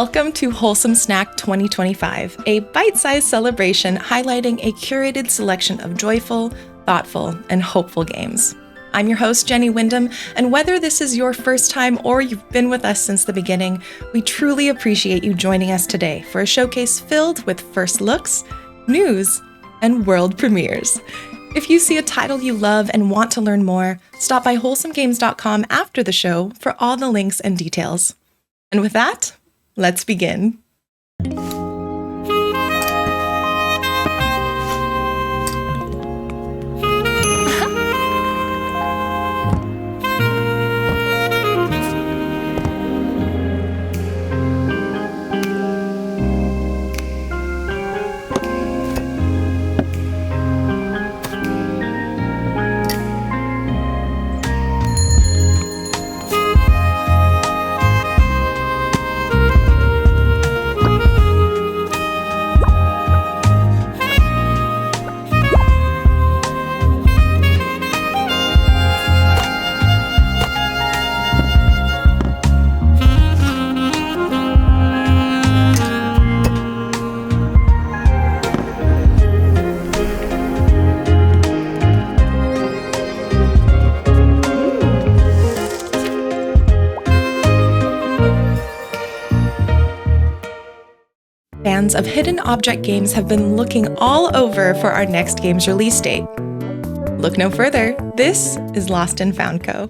Welcome to Wholesome Snack 2025, a bite-sized celebration highlighting a curated selection of joyful, thoughtful, and hopeful games. I'm your host, Jenny Wyndham, and whether this is your first time or you've been with us since the beginning, we truly appreciate you joining us today for a showcase filled with first looks, news, and world premieres. If you see a title you love and want to learn more, stop by wholesomegames.com after the show for all the links and details. And with that, let's begin. Fans of hidden object games have been looking all over for our next game's release date. Look no further, this is Lost and Found Co.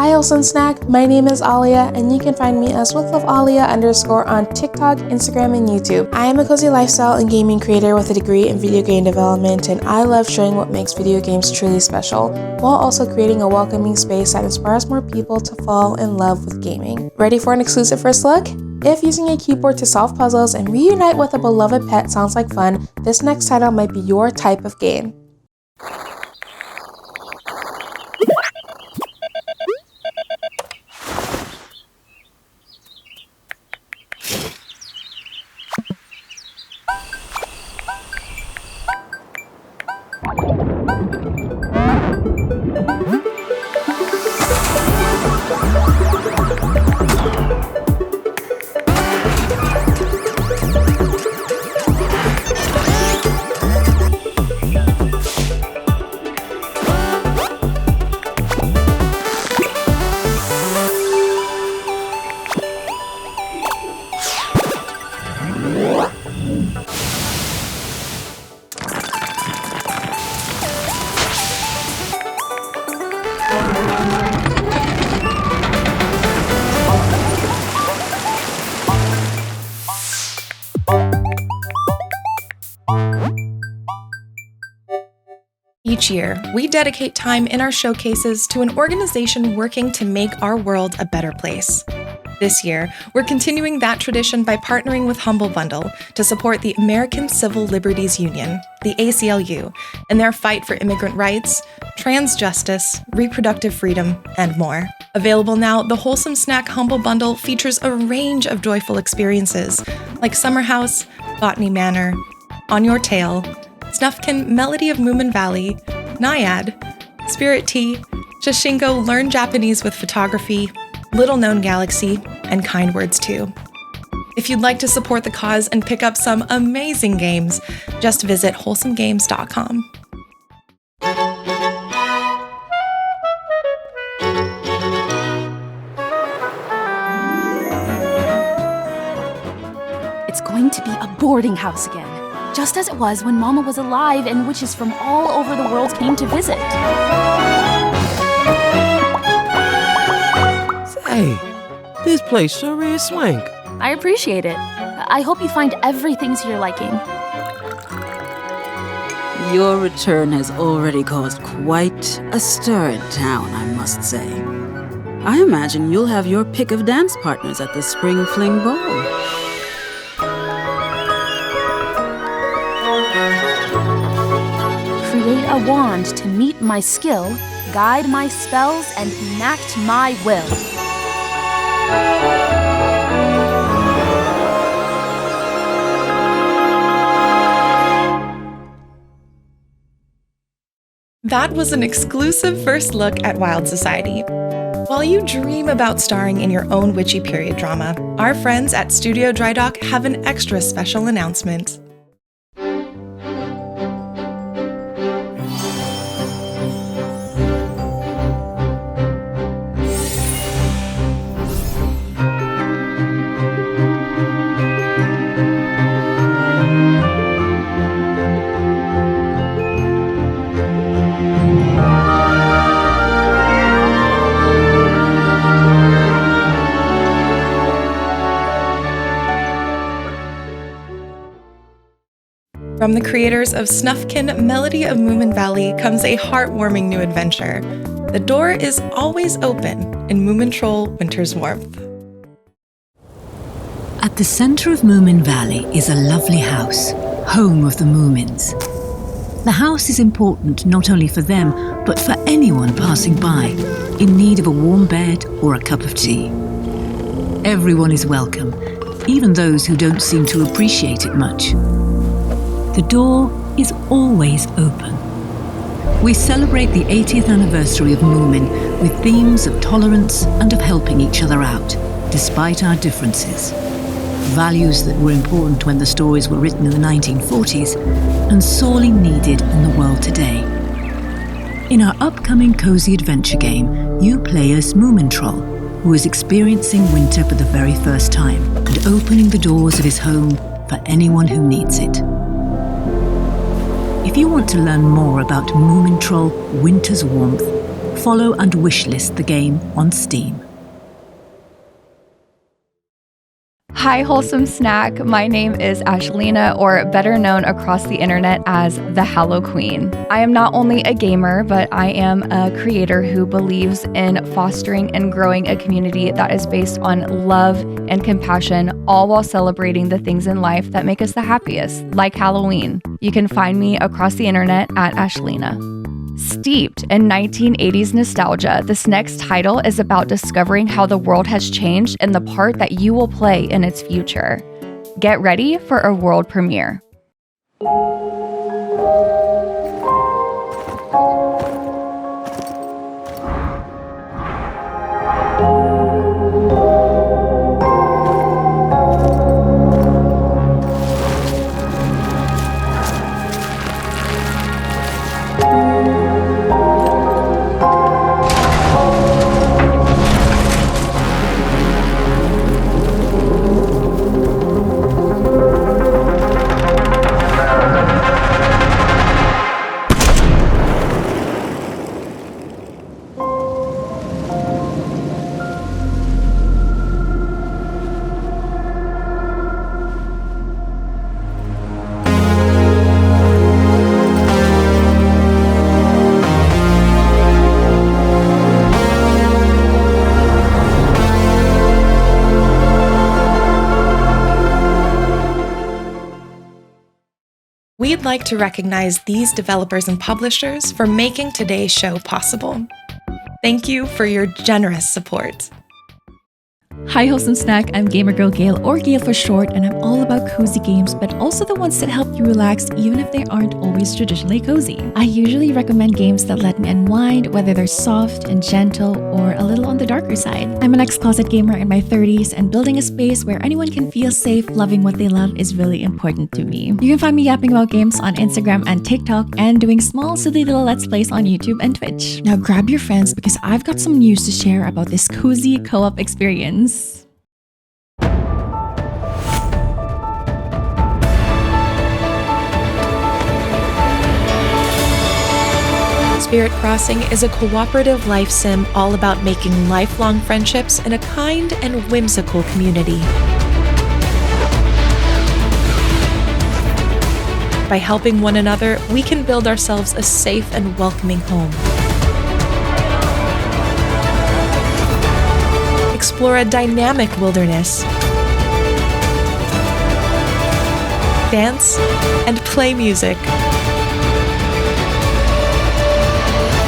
Hi Wholesome Snack, my name is Alia and you can find me as withlovealia_ on TikTok, Instagram, and YouTube. I am a cozy lifestyle and gaming creator with a degree in video game development, and I love showing what makes video games truly special, while also creating a welcoming space that inspires more people to fall in love with gaming. Ready for an exclusive first look? If using a keyboard to solve puzzles and reunite with a beloved pet sounds like fun, this next title might be your type of game. Each year, we dedicate time in our showcases to an organization working to make our world a better place. This year, we're continuing that tradition by partnering with Humble Bundle to support the American Civil Liberties Union, the ACLU, in their fight for immigrant rights, trans justice, reproductive freedom, and more. Available now, the Wholesome Snack Humble Bundle features a range of joyful experiences like Summer House, Botany Manor, On Your Tail, Snufkin Melody of Moomin Valley, Naiad, Spirit Tea, Shishingo Learn Japanese with Photography, Little Known Galaxy, and Kind Words 2. If you'd like to support the cause and pick up some amazing games, just visit wholesomegames.com. to be a boarding house again, just as it was when Mama was alive and witches from all over the world came to visit. Say, this place sure is swank. I appreciate it. I hope you find everything to your liking. Your return has already caused quite a stir in town, I must say. I imagine you'll have your pick of dance partners at the Spring Fling Ball. Create a wand to meet my skill, guide my spells, and enact my will. That was an exclusive first look at Wylde Society. While you dream about starring in your own witchy period drama, our friends at Studio Dry Dock have an extra special announcement. From the creators of Snufkin Melody of Moomin Valley comes a heartwarming new adventure. The door is always open in Moomintroll Winter's Warmth. At the center of Moomin Valley is a lovely house, home of the Moomins. The house is important not only for them, but for anyone passing by, in need of a warm bed or a cup of tea. Everyone is welcome, even those who don't seem to appreciate it much. The door is always open. We celebrate the 80th anniversary of Moomin with themes of tolerance and of helping each other out, despite our differences. Values that were important when the stories were written in the 1940s and sorely needed in the world today. In our upcoming cozy adventure game, you play as Moomintroll, who is experiencing winter for the very first time and opening the doors of his home for anyone who needs it. If you want to learn more about Moomintroll Winter's Warmth, follow and wishlist the game on Steam. Hi, Wholesome Snack. My name is Ashlina, or better known across the internet as the Hallow Queen. I am not only a gamer, but I am a creator who believes in fostering and growing a community that is based on love and compassion, all while celebrating the things in life that make us the happiest, like Halloween. You can find me across the internet at Ashlina. Steeped in 1980s nostalgia, this next title is about discovering how the world has changed and the part that you will play in its future. Get ready for a world premiere. We'd like to recognize these developers and publishers for making today's show possible. Thank you for your generous support. Hi, Wholesome Snack. I'm Gamer Girl Gail, or Gail for short, and I'm all about cozy games, but also the ones that help you relax even if they aren't always traditionally cozy. I usually recommend games that let me unwind, whether they're soft and gentle or a little on the darker side. I'm an ex-closet gamer in my 30s, and building a space where anyone can feel safe loving what they love is really important to me. You can find me yapping about games on Instagram and TikTok, and doing small silly little Let's Plays on YouTube and Twitch. Now grab your friends because I've got some news to share about this cozy co-op experience. Spirit Crossing is a cooperative life sim all about making lifelong friendships in a kind and whimsical community. By helping one another, we can build ourselves a safe and welcoming home. Explore a dynamic wilderness. Dance and play music.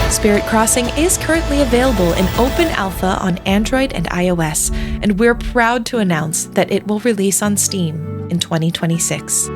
Spirit Crossing is currently available in open alpha on Android and iOS, and we're proud to announce that it will release on Steam in 2026.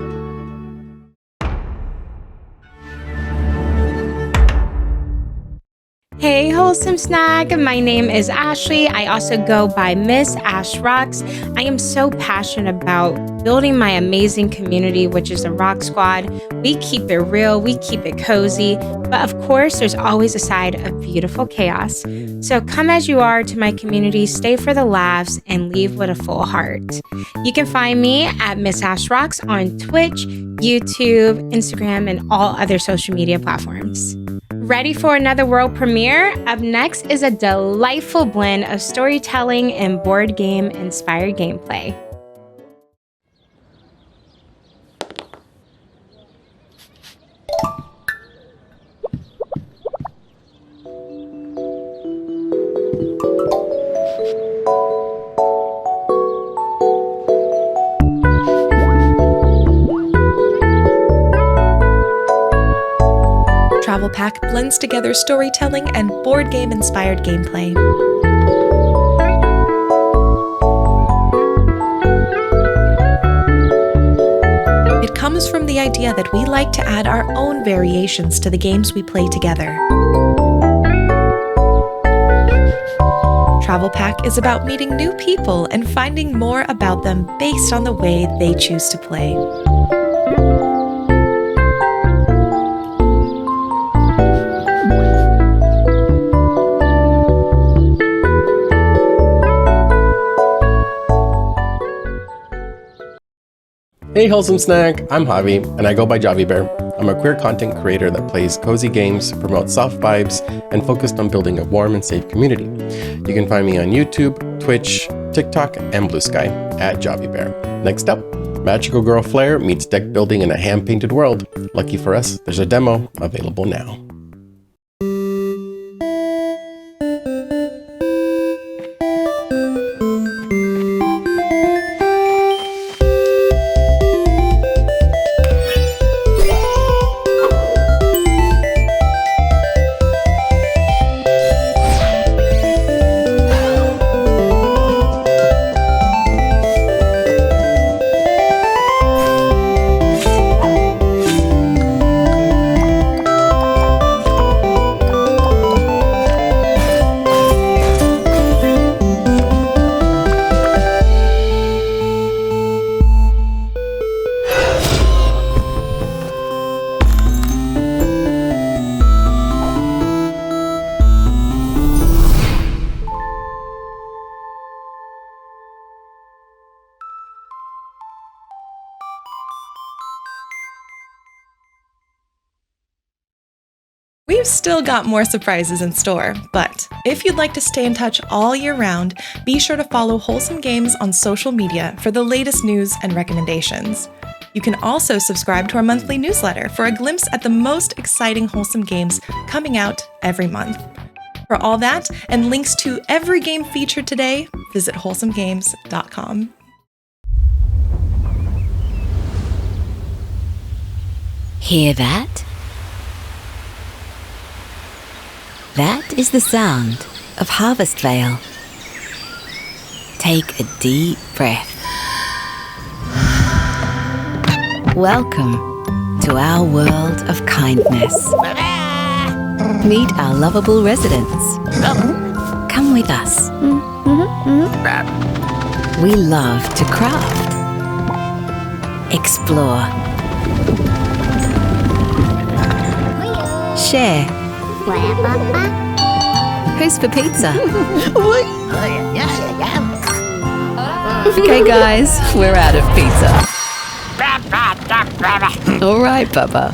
Hey, Wholesome Snack. My name is Ashley. I also go by Miss Ash Rocks. I am so passionate about building my amazing community, which is the Rock Squad. We keep it real, we keep it cozy, but of course, there's always a side of beautiful chaos. So come as you are to my community, stay for the laughs, and leave with a full heart. You can find me at Miss Ash Rocks on Twitch, YouTube, Instagram, and all other social media platforms. Ready for another world premiere? Up next is a delightful blend of storytelling and board game inspired gameplay. Travel Pack blends together storytelling and board game-inspired gameplay. It comes from the idea that we like to add our own variations to the games we play together. Travel Pack is about meeting new people and finding more about them based on the way they choose to play. Hey Wholesome Snack, I'm Javi, and I go by Javi Bear. I'm a queer content creator that plays cozy games, promotes soft vibes, and focused on building a warm and safe community. You can find me on YouTube, Twitch, TikTok, and Blue Sky at Javi Bear. Next up, Magical Girl Flair meets deck building in a hand-painted world. Lucky for us, there's a demo available now. We've still got more surprises in store, but if you'd like to stay in touch all year round, be sure to follow Wholesome Games on social media for the latest news and recommendations. You can also subscribe to our monthly newsletter for a glimpse at the most exciting Wholesome games coming out every month. For all that and links to every game featured today, visit wholesomegames.com. Hear that? That is the sound of Harvest Vale. Take a deep breath. Welcome to our world of kindness. Meet our lovable residents. Come with us. We love to craft, explore, share. Who's for pizza? Okay, guys, we're out of pizza. All right, Bubba.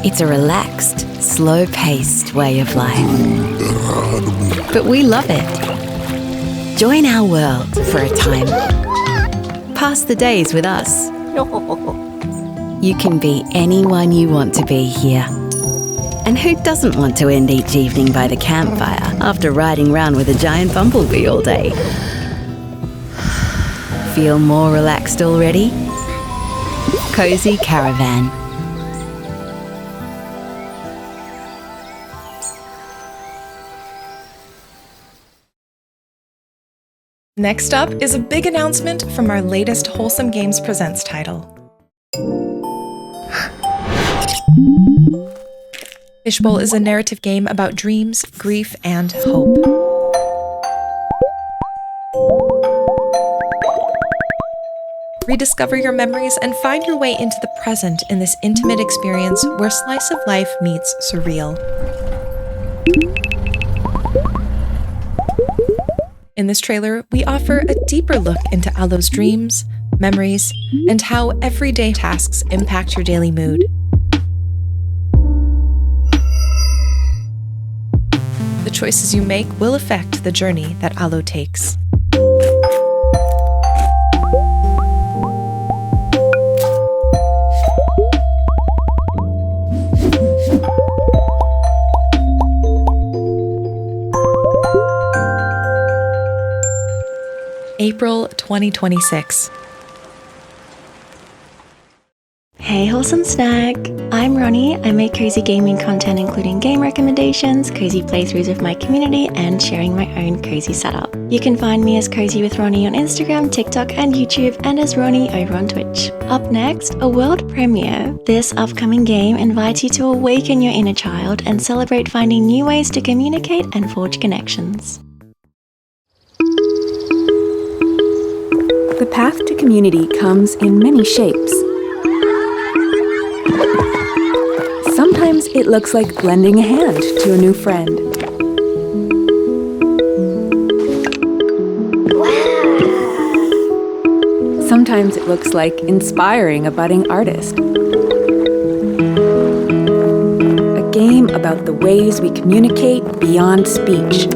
It's a relaxed, slow-paced way of life. But we love it. Join our world for a time. Pass the days with us. You can be anyone you want to be here. And who doesn't want to end each evening by the campfire after riding round with a giant bumblebee all day? Feel more relaxed already? Cozy Caravan. Next up is a big announcement from our latest Wholesome Games Presents title. Fishbowl is a narrative game about dreams, grief, and hope. Rediscover your memories and find your way into the present in this intimate experience where slice of life meets surreal. In this trailer, we offer a deeper look into Alo's dreams, memories, and how everyday tasks impact your daily mood. The choices you make will affect the journey that Alo takes. April 2026. Hey Wholesome Snack! I'm Ronnie. I make cozy gaming content including game recommendations, cozy playthroughs with my community, and sharing my own cozy setup. You can find me as Cozy with Ronnie on Instagram, TikTok, and YouTube, and as Ronnie over on Twitch. Up next, a world premiere. This upcoming game invites you to awaken your inner child and celebrate finding new ways to communicate and forge connections. The path to community comes in many shapes. Sometimes it looks like lending a hand to a new friend. Sometimes it looks like inspiring a budding artist. A game about the ways we communicate beyond speech.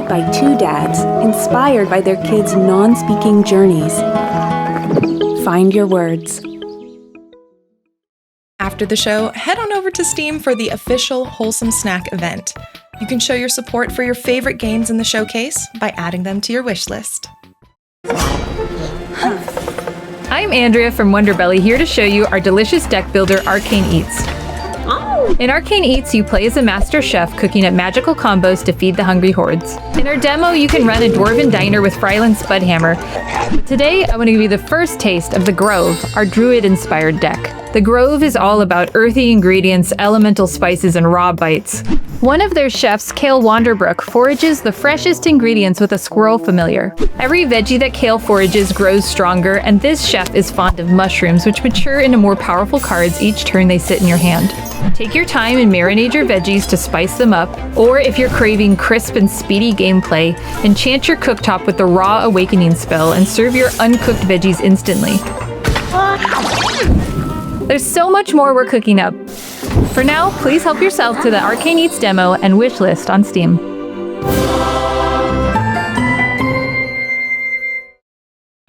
By two dads, inspired by their kids' non-speaking journeys. Find your words. After the show, head on over to Steam for the official Wholesome Snack event. You can show your support for your favorite games in the showcase by adding them to your wish list. I'm Andrea from Wonderbelly, here to show you our delicious deck builder, Arcane Eats. In Arcane Eats, you play as a master chef cooking up magical combos to feed the hungry hordes. In our demo, you can run a dwarven diner with Fryland Spudhammer. But today, I want to give you the first taste of the Grove, our druid-inspired deck. The Grove is all about earthy ingredients, elemental spices, and raw bites. One of their chefs, Kale Wanderbrook, forages the freshest ingredients with a squirrel familiar. Every veggie that Kale forages grows stronger, and this chef is fond of mushrooms, which mature into more powerful cards each turn they sit in your hand. Take your time and marinate your veggies to spice them up, or if you're craving crisp and speedy gameplay, enchant your cooktop with the Raw Awakening spell and serve your uncooked veggies instantly. There's so much more we're cooking up. For now, please help yourself to the Arcane Eats demo and wish list on Steam.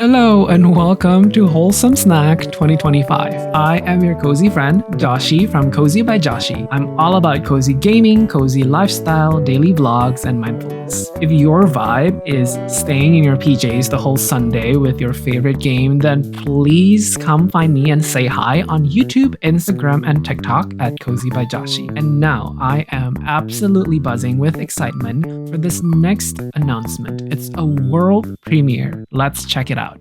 Hello and welcome to Wholesome Snack 2025. I am your cozy friend, Joshi from Cozy by Joshi. I'm all about cozy gaming, cozy lifestyle, daily vlogs, and mindfulness. If your vibe is staying in your PJs the whole Sunday with your favorite game, then please come find me and say hi on YouTube, Instagram, and TikTok at Cozy by Joshi. And now I am absolutely buzzing with excitement for this next announcement. It's a world premiere. Let's check it out.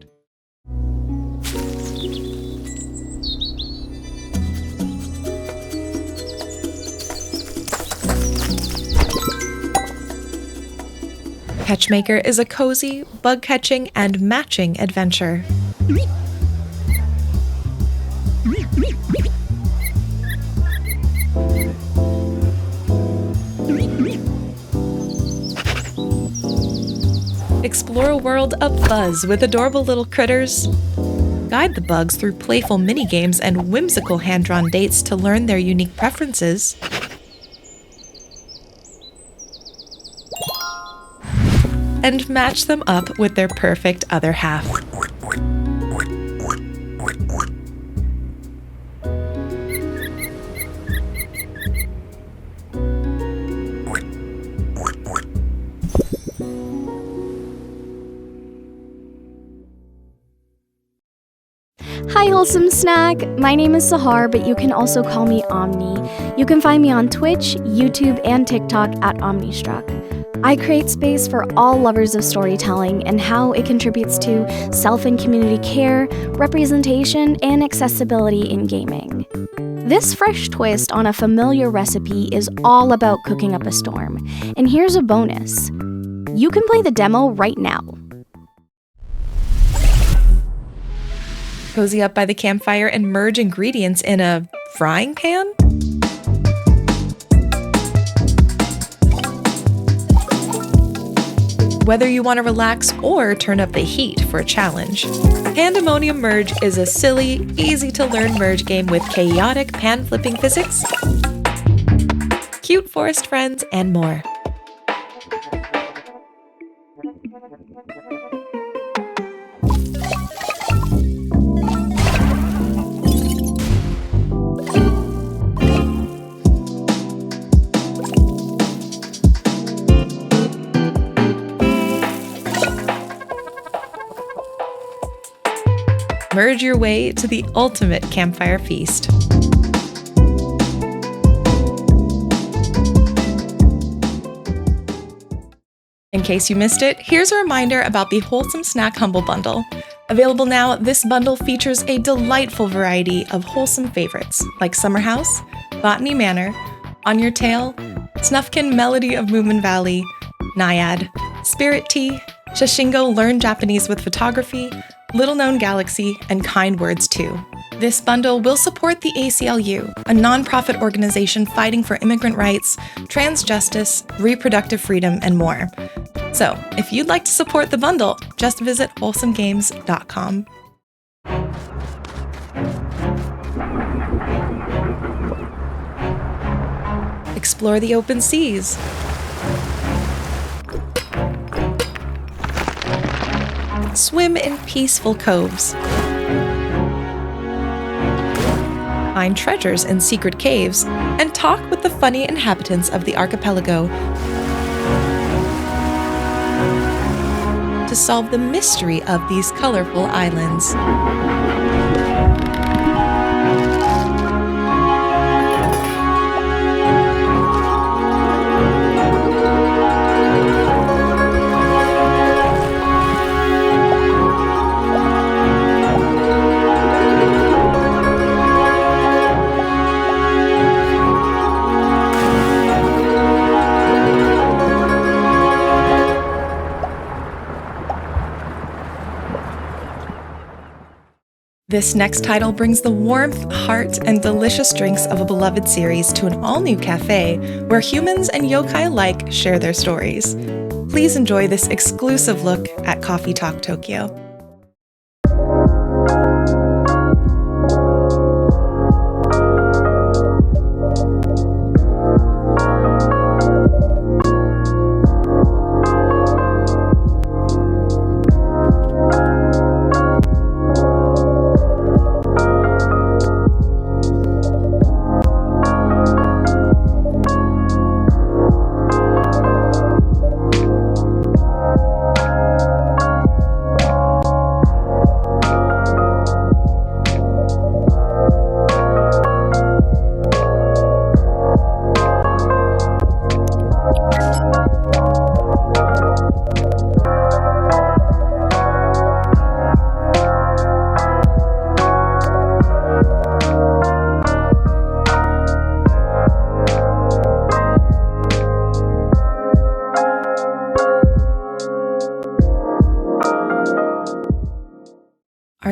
Catchmaker is a cozy, bug-catching, and matching adventure. Explore a world of buzz with adorable little critters. Guide the bugs through playful mini-games and whimsical hand-drawn dates to learn their unique preferences. And match them up with their perfect other half. Hi, Wholesome Snack! My name is Sahar, but you can also call me Omni. You can find me on Twitch, YouTube, and TikTok at OmniStruck. I create space for all lovers of storytelling and how it contributes to self and community care, representation, and accessibility in gaming. This fresh twist on a familiar recipe is all about cooking up a storm. And here's a bonus. You can play the demo right now. Cozy up by the campfire and merge ingredients in a frying pan? Whether you want to relax or turn up the heat for a challenge, Pandemonium Merge is a silly, easy-to-learn merge game with chaotic pan-flipping physics, cute forest friends, and more. Merge your way to the ultimate campfire feast. In case you missed it, here's a reminder about the Wholesome Snack Humble Bundle. Available now, this bundle features a delightful variety of wholesome favorites like Summer House, Botany Manor, On Your Tail, Snufkin Melody of Moomin Valley, Naiad, Spirit Tea, Shashingo Learn Japanese with Photography, Little Known Galaxy, and Kind Words Too. This bundle will support the ACLU, a nonprofit organization fighting for immigrant rights, trans justice, reproductive freedom, and more. So, if you'd like to support the bundle, just visit wholesomegames.com. Explore the open seas. Swim in peaceful coves. Find treasures in secret caves, and talk with the funny inhabitants of the archipelago to solve the mystery of these colorful islands. This next title brings the warmth, heart, and delicious drinks of a beloved series to an all-new cafe where humans and yokai alike share their stories. Please enjoy this exclusive look at Coffee Talk Tokyo.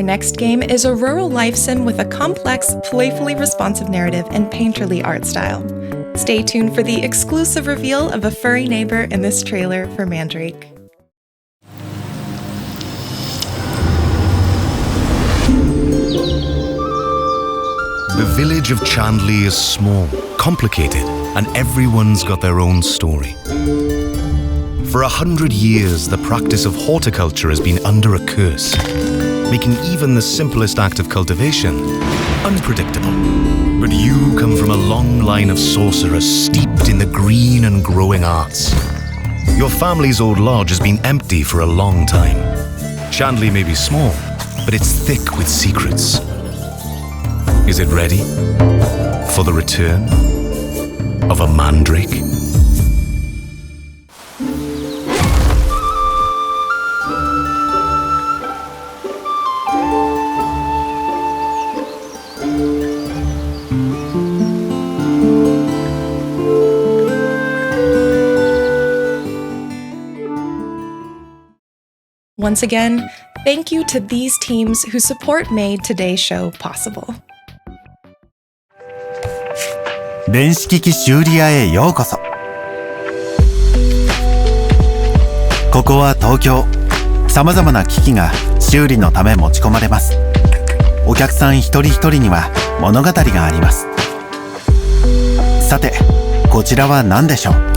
Our next game is a rural life sim with a complex, playfully responsive narrative and painterly art style. Stay tuned for the exclusive reveal of a furry neighbor in this trailer for Mandrake. The village of Chandley is small, complicated, and everyone's got their own story. For 100 years, the practice of horticulture has been under a curse, making even the simplest act of cultivation unpredictable. But you come from a long line of sorcerers steeped in the green and growing arts. Your family's old lodge has been empty for a long time. Chandley may be small, but it's thick with secrets. Is it ready for the return of a Mandrake? Once again, thank you to these teams whose support made today's show possible. 電子機器修理屋へようこそ。ここは東京。さまざまな機器が修理のため持ち込まれます。お客さん一人一人には物語があります。さて、こちらは何でしょう？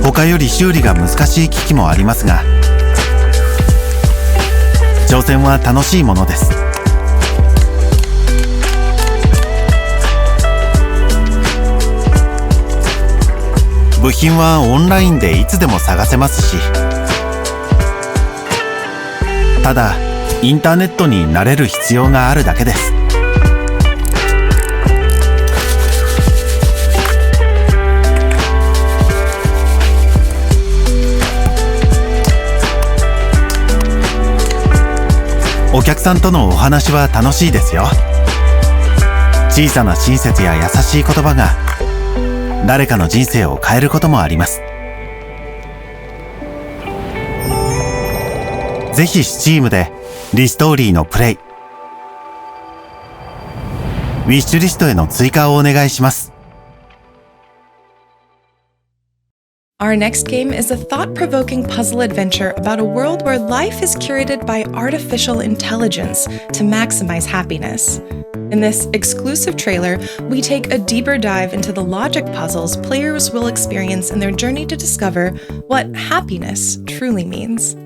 他より修理が難しい機器もありますが、挑戦は楽しいものです。部品はオンラインでいつでも探せますし、ただインターネットに慣れる必要があるだけです。お客さんとのお話は楽しいですよ。小さな親切や優しい言葉が誰かの人生を変えることもあります。ぜひ Steam でReStoryのプレイ、ウィッシュリストへの追加をお願いします。Our next game is a thought-provoking puzzle adventure about a world where life is curated by artificial intelligence to maximize happiness. In this exclusive trailer, we take a deeper dive into the logic puzzles players will experience in their journey to discover what happiness truly means.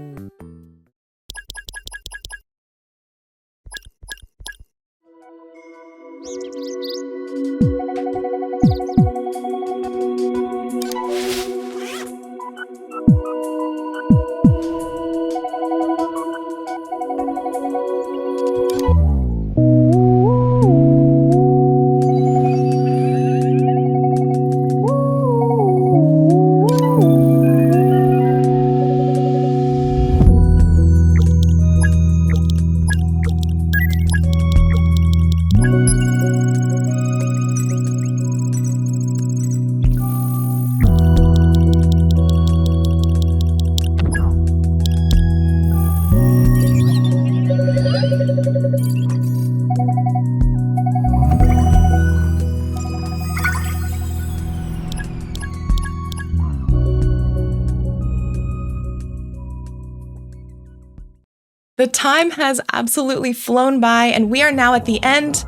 The time has absolutely flown by, and we are now at the end.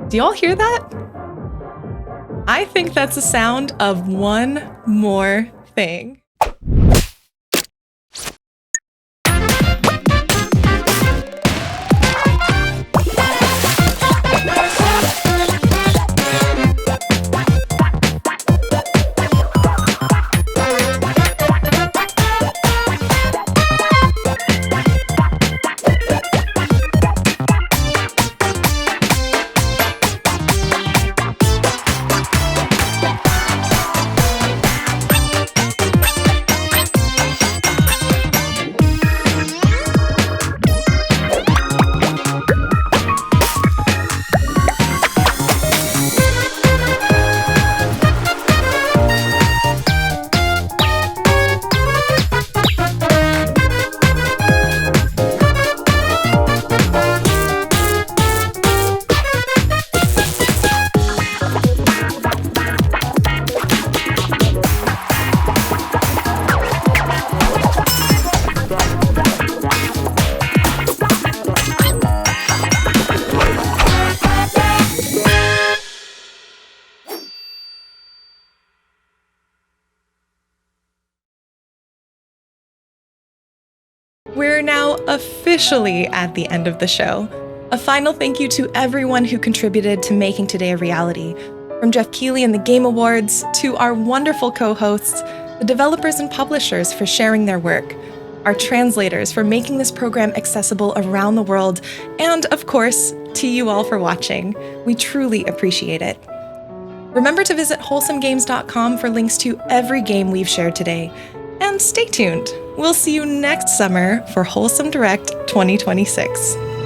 Do y'all hear that? I think that's the sound of one more thing. We're now officially at the end of the show. A final thank you to everyone who contributed to making today a reality. From Jeff Keighley and the Game Awards to our wonderful co-hosts, the developers and publishers for sharing their work, our translators for making this program accessible around the world, and of course, to you all for watching. We truly appreciate it. Remember to visit wholesomegames.com for links to every game we've shared today. And stay tuned. We'll see you next summer for Wholesome Direct 2026.